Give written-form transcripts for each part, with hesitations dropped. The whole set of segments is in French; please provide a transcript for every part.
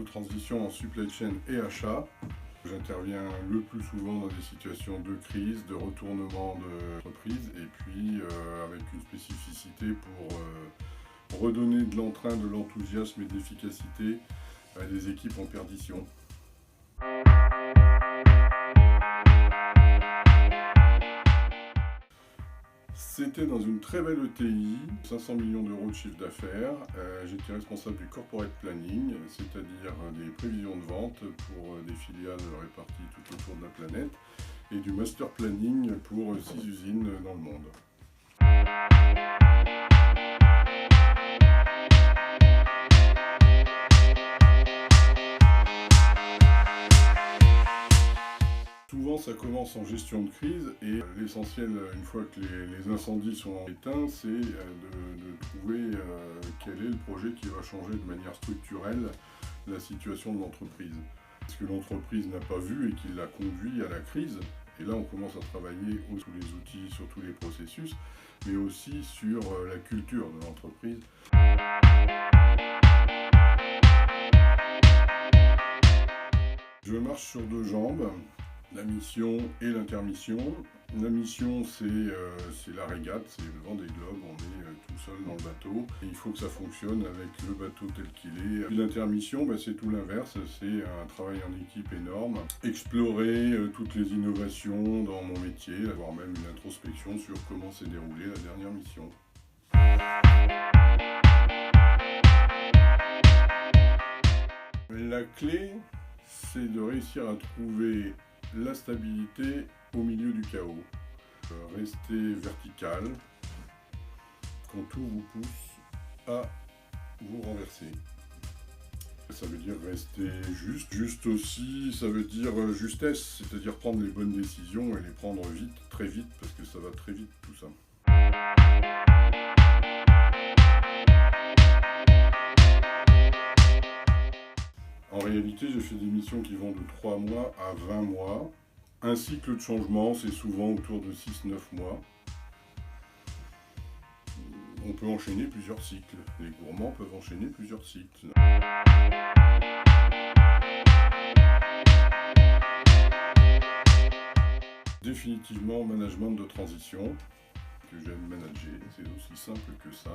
de transition en supply chain et achat. J'interviens le plus souvent dans des situations de crise, de retournement d'entreprise et puis avec une spécificité pour redonner de l'entrain, de l'enthousiasme et de l'efficacité à des équipes en perdition. C'était dans une très belle ETI, 500 millions d'euros de chiffre d'affaires. J'étais responsable du corporate planning, c'est-à-dire des prévisions de vente pour des filiales réparties tout autour de la planète, et du master planning pour 6 usines dans le monde. Souvent, ça commence en gestion de crise et l'essentiel, une fois que les incendies sont éteints, c'est de trouver quel est le projet qui va changer de manière structurelle la situation de l'entreprise. Ce que l'entreprise n'a pas vu et qui l'a conduit à la crise. Et là, on commence à travailler sur les outils, sur tous les processus, mais aussi sur la culture de l'entreprise. Je marche sur deux jambes. La mission et l'intermission. La mission, c'est la régate, c'est le Vendée Globe, on est tout seul dans le bateau. Et il faut que ça fonctionne avec le bateau tel qu'il est. Puis l'intermission, c'est tout l'inverse, c'est un travail en équipe énorme. Explorer toutes les innovations dans mon métier, avoir même une introspection sur comment s'est déroulée la dernière mission. La clé, c'est de réussir à trouver la stabilité au milieu du chaos. Rester vertical quand tout vous pousse à vous renverser. Ça veut dire rester juste. Juste aussi, ça veut dire justesse, c'est-à-dire prendre les bonnes décisions et les prendre vite, très vite, parce que ça va très vite tout ça. En réalité, j'ai fait des missions qui vont de 3 mois à 20 mois. Un cycle de changement, c'est souvent autour de 6-9 mois. On peut enchaîner plusieurs cycles. Les gourmands peuvent enchaîner plusieurs cycles. Définitivement, management de transition, que j'aime manager, c'est aussi simple que ça.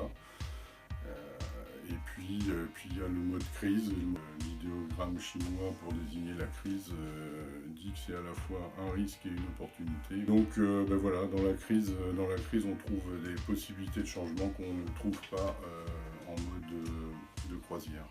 Et puis il y a le mode crise, l'idéogramme chinois pour désigner la crise dit que c'est à la fois un risque et une opportunité. Donc voilà, dans la crise on trouve des possibilités de changement qu'on ne trouve pas en mode de croisière.